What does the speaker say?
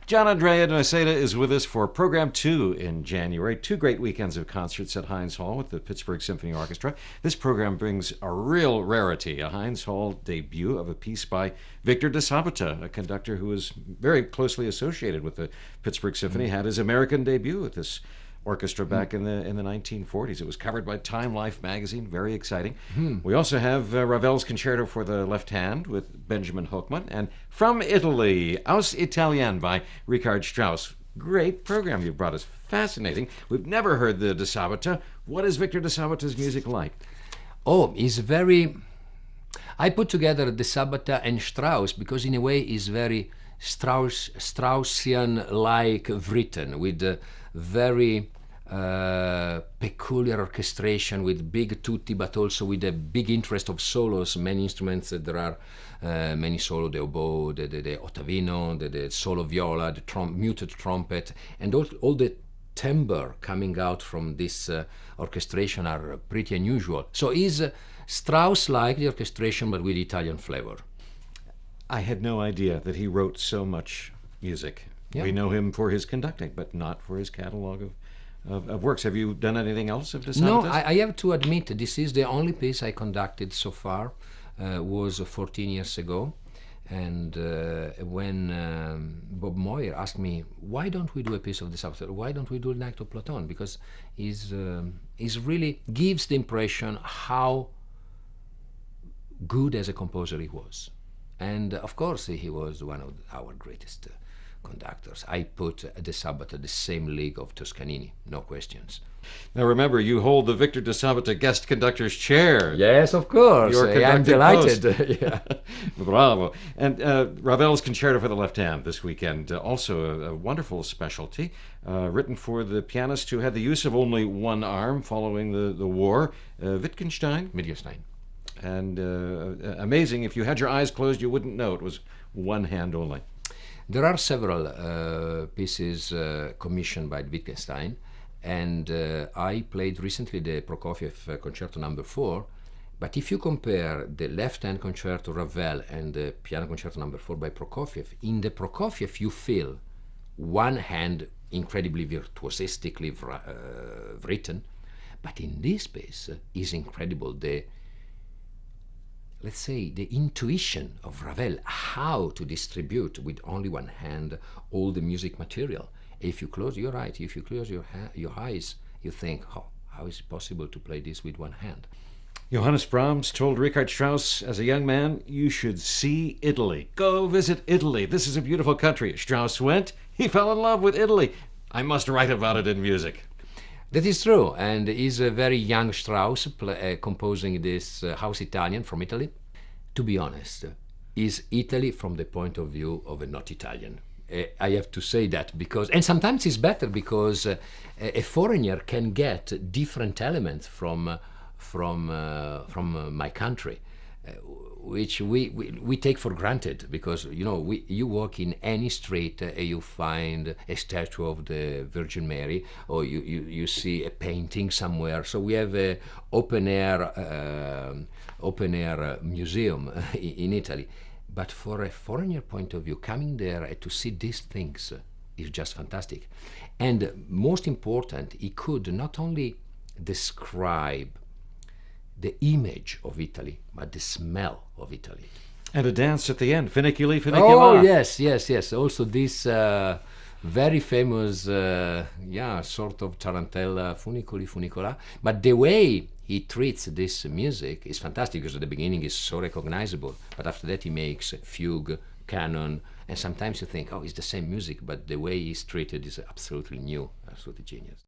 Gianandrea Noseda is with us for Program 2 in January. 2 great weekends of concerts at Heinz Hall with the Pittsburgh Symphony Orchestra. This program brings a real rarity, a Heinz Hall debut of a piece by Victor de Sabata, a conductor who is very closely associated with the Pittsburgh Symphony, had his American debut at this orchestra back in the 1940s. It was covered by Time Life magazine. Very exciting. We also have Ravel's Concerto for the Left Hand with Benjamin Hochman, and From Italy, Aus Italien by Richard Strauss. Great program you brought us. Fascinating. We've never heard the de Sabata. What is Victor de Sabata's music like? Oh, he's very... I put together de Sabata and Strauss because in a way he's very Straussian-like written, with very peculiar orchestration, with big tutti, but also with a big interest of solos, many instruments. There are many solo, the oboe, the ottavino, the solo viola, the muted trumpet, and all the timbre coming out from this orchestration are pretty unusual. So is Strauss-like the orchestration, but with Italian flavor. I had no idea that he wrote so much music. Yeah. We know him for his conducting, but not for his catalog of works. Have you done anything else of de Sabata's? No, I have to admit, this is the only piece I conducted so far. Was 14 years ago. And when Bob Moyer asked me, why don't we do a piece of de Sabata? Why don't we do an act of Platon? Because he's really gives the impression how good as a composer he was. And of course, he was one of our greatest conductors. I put de Sabata the same league of Toscanini, no questions. Now remember, you hold the Victor de Sabata guest conductor's chair. Yes, of course. I'm delighted. Yeah. Bravo. And Ravel's Concerto for the Left Hand this weekend, also a wonderful specialty, written for the pianist who had the use of only one arm following the war, Wittgenstein. And amazing, if you had your eyes closed, you wouldn't know it was one hand only. There are several pieces commissioned by Wittgenstein, and I played recently the Prokofiev Concerto No. 4, but if you compare the left-hand concerto Ravel and the piano concerto No. 4 by Prokofiev, in the Prokofiev you feel one hand incredibly virtuosistically written, but in this piece is incredible, let's say, the intuition of Ravel, how to distribute with only one hand all the music material. If you close, you're right, if you close your eyes, you think, how is it possible to play this with one hand? Johannes Brahms told Richard Strauss as a young man, you should see Italy. Go visit Italy. This is a beautiful country. Strauss went, he fell in love with Italy. I must write about it in music. That is true, and he's a very young Strauss composing this House Italian from Italy. To be honest, is Italy from the point of view of a not Italian. I have to say that because, and sometimes it's better because a foreigner can get different elements from my country, which we take for granted because you walk in any street, you find a statue of the Virgin Mary, or you see a painting somewhere. So we have a open air museum in Italy. But for a foreigner point of view, coming there to see these things is just fantastic. And most important, he could not only describe the image of Italy, but the smell of Italy. And a dance at the end, Funiculi, Funicula. Oh, yes. Also this very famous, sort of tarantella, Funiculi, Funicola. But the way he treats this music is fantastic because at the beginning is so recognizable, but after that he makes fugue, canon, and sometimes you think, it's the same music, but the way he's treated is absolutely new, absolutely genius.